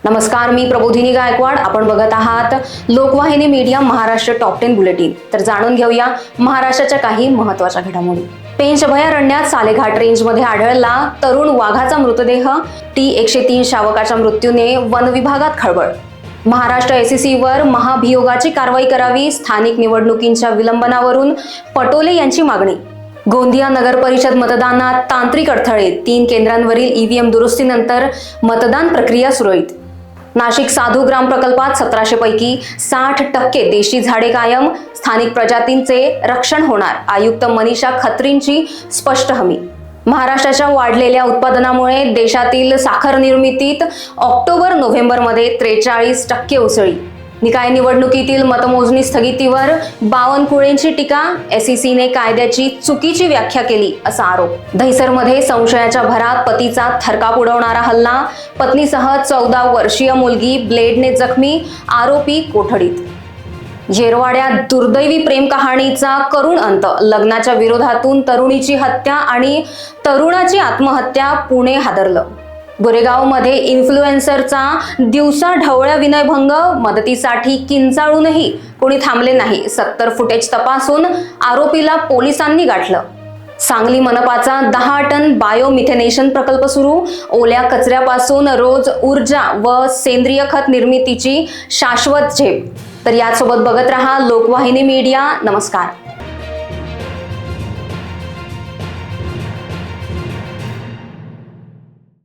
नमस्कार, मी प्रबोधिनी गायकवाड. आपण बघत आहात लोकवाहिनी मीडिया महाराष्ट्र टॉप 10 बुलेटिन. तर जाणून घेऊया महाराष्ट्राच्या काही महत्त्वाच्या घडामोडी. पेंच अभयारण्यात सालेघाट रेंजमध्ये आढळला तरुण वाघाचा मृतदेह. T-103 शावकाच्या मृत्यूने वन विभागात खळबळ. महाराष्ट्र SECवर महाभियोगाची कारवाई करावी. स्थानिक निवडणुकींच्या विलंबनावरून पटोले यांची मागणी. गोंदिया नगर परिषद मतदानात तांत्रिक अडथळे. 3 केंद्रांवरील EVM दुरुस्तीनंतर मतदान प्रक्रिया सुरळीत. नाशिक साधू ग्राम प्रकल्पात 1700 पैकी 60% देशी झाडे कायम. स्थानिक प्रजातींचे रक्षण होणार. आयुक्त मनीषा खत्रींची स्पष्ट हमी. महाराष्ट्राच्या वाढलेल्या उत्पादनामुळे देशातील साखर निर्मितीत ऑक्टोबर-नोव्हेंबरमध्ये 43% उसळी. निकाय निवडणुकीतील मतमोजणी स्थगितीवर बावनकुळेंची टीका. SECने कायद्याची चुकीची व्याख्या केली असा आरोप. दहिसरमध्ये संशयाच्या भरात पतीचा थरकाप उडवणारा हल्ला. पत्नीसह 14 वर्षीय मुलगी ब्लेडने जखमी. आरोपी कोठडीत. येरवाड्यात दुर्दैवी प्रेम कहाणीचा करुण अंत. लग्नाच्या विरोधातून तरुणीची हत्या आणि तरुणाची आत्महत्या. पुणे हादरलं. गोरेगावमध्ये इन्फ्लुएन्सरचा दिवसा ढवळ्या विनयभंग. मदतीसाठी किंचाळूनही कोणी थांबले नाही. 70 फुटेज तपासून आरोपीला पोलिसांनी गाठलं. सांगली मनपाचा 10 टन बायोमिथेनेशन प्रकल्प सुरू. ओल्या कचऱ्यापासून रोज ऊर्जा व सेंद्रिय खत निर्मितीची शाश्वत झेप. तर यासोबत बघत रहा लोकवाहिनी मीडिया. नमस्कार.